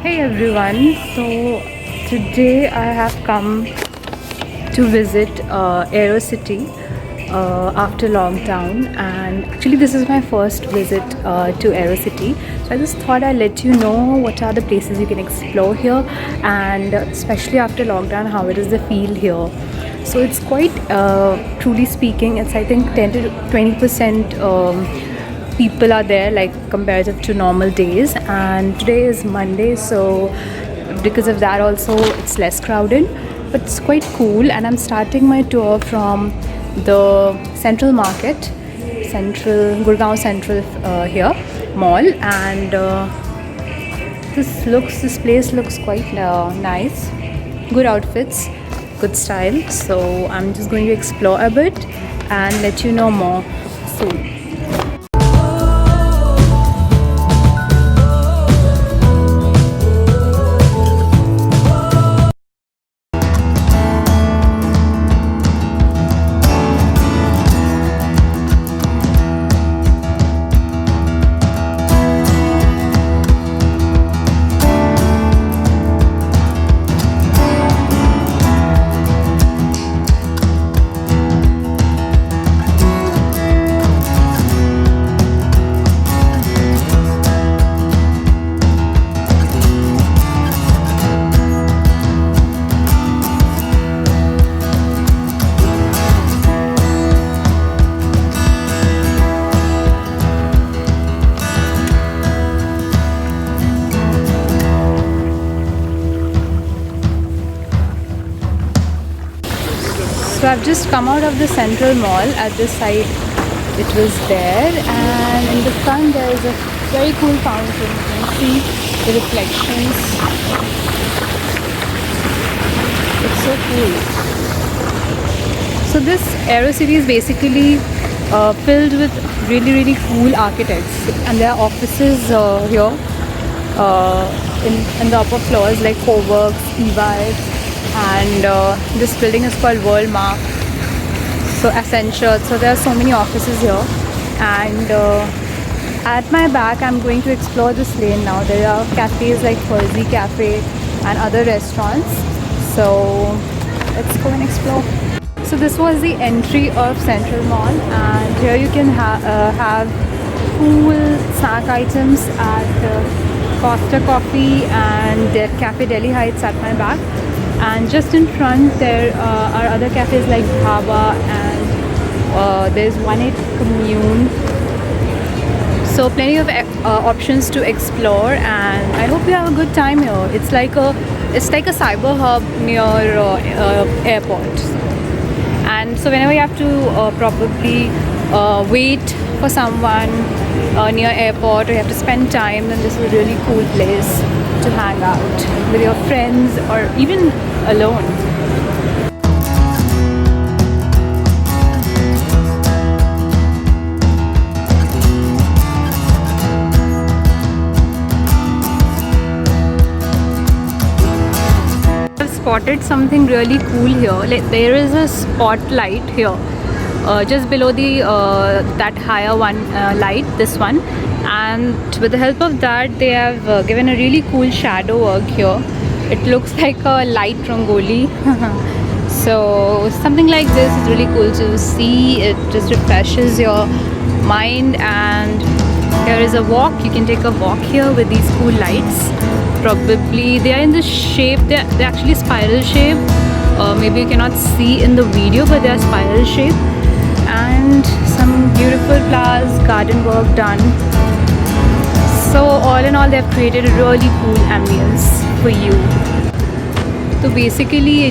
Hey everyone, so today I have come to visit AeroCity after lockdown, and actually this is my first visit to AeroCity. So I just thought I'd let you know what are the places you can explore here, and especially after lockdown, how it is the feel here. So it's quite, truly speaking, it's I think 10 to 20% people are there, like comparative to normal days, and today is Monday, so because of that also it's less crowded, but it's quite cool. And I'm starting my tour from the Central Market, Central Gurgaon Central here mall, and this place looks quite nice, good outfits, good style. So I'm just going to explore a bit and let you know more soon. So I've just come out of the Central Mall. At this side it was there, and in the front there is a very cool fountain. You can see the reflections. It's so cool. So this AeroCity is basically filled with really cool architects, and there are offices here in the upper floors, like Coworks, EY, and this building is called Worldmark, so Accenture. So there are so many offices here, and at my back I'm going to explore this lane now. There are cafes like Fuzzy Cafe and other restaurants, so let's go and explore. So this was the entry of Central Mall, and here you can have cool snack items at Costa Coffee and Cafe Delhi Heights at my back. And just in front there are other cafes like Dhaba, and there's 18 Commune. So plenty of options to explore, and I hope you have a good time here. It's like a cyber hub near airport. And so whenever you have to probably wait for someone near airport, or you have to spend time, then this is a really cool place to hang out with your friends or even alone. I've spotted something really cool here. Like, there is a spotlight here just below the that higher one light, this one, and with the help of that they have given a really cool shadow work here. It looks like a light rangoli. So something like this is really cool to see. It just refreshes your mind. And here is a walk. You can take a walk here with these cool lights. Probably they are in the shape, they're actually spiral shape. Maybe you cannot see in the video, but they are spiral shape. And some beautiful flowers, garden work done. So all in all, they have created a really cool ambience for you. तो basically ये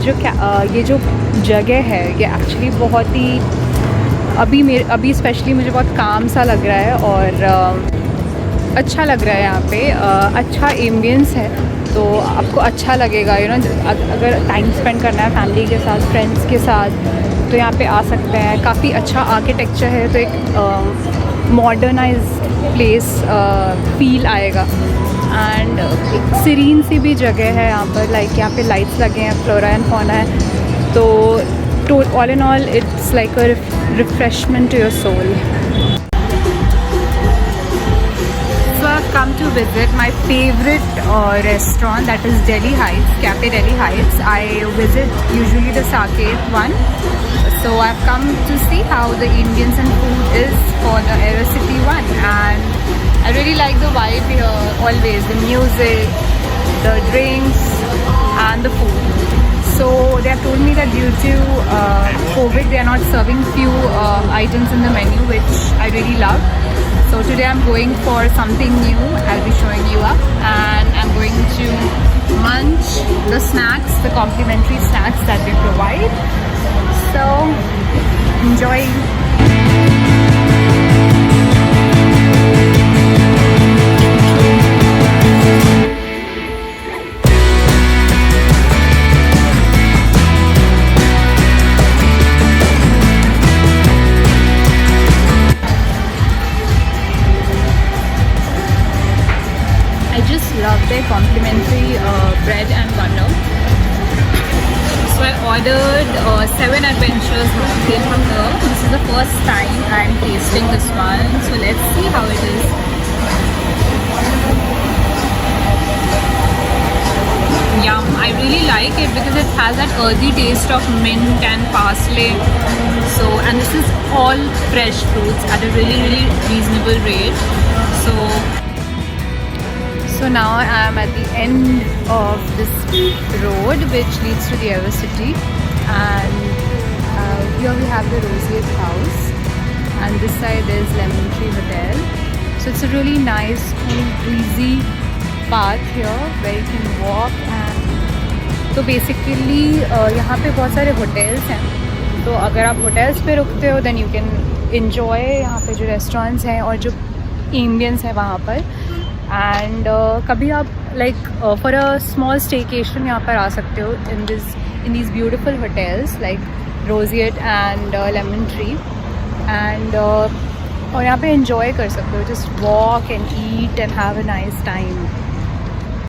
जो जगह है, ये actually बहुत ही अभी specially मुझे बहुत काम सा लग रहा है, और अच्छा लग रहा है यहाँ पे. अच्छा एम्बियंस है, तो आपको अच्छा लगेगा. अगर टाइम स्पेंड करना है फैमिली के साथ, फ्रेंड्स के साथ, तो यहाँ पे आ सकते हैं. काफ़ी अच्छा आर्किटेक्चर है, तो एक मॉडर्नाइज्ड प्लेस फील आएगा. एंड एक सीरीन सी भी जगह है यहाँ पर. लाइक यहाँ पे लाइट्स लगे हैं, फ्लोरा एंड फौना है. तो all in all it's like a refreshment to your soul. So I've come to visit my favorite restaurant, that is Delhi Heights, Cafe Delhi Heights. I visit usually the Saket one. So I've come to see how the ambience and food is for the Aerocity one, and I really like the vibe here always, the music, the drinks and the food. So they have told me that due to COVID they are not serving few items in the menu, which I really love. So today I'm going for something new. I'll be showing you up, and I'm going to munch the snacks, the complimentary snacks that they provide. So enjoy. I just love their complimentary bread and butter. So I ordered 7 adventures cocktail from here. This is the first time I'm tasting this one. So let's see how it is. Yum! I really like it because it has that earthy taste of mint and parsley. So, and this is all fresh fruits at a really reasonable rate. So now I am at the end of this road which leads to the Aerocity, and here we have the Roseate House, and this side is Lemon Tree Hotel. So it's a really nice, cool, breezy path here where you can walk. And तो basically यहाँ पे बहुत सारे hotels हैं, तो अगर आप hotels पे रुकते हो then you can enjoy यहाँ पे जो restaurants हैं और जो ambience है वहाँ पर. एंड कभी आप like for a small staycation यहाँ पर आ सकते हो इन these beautiful hotels like Roseate and Lemon Tree, and और यहाँ पे enjoy कर सकते हो, just walk and eat and have a nice time.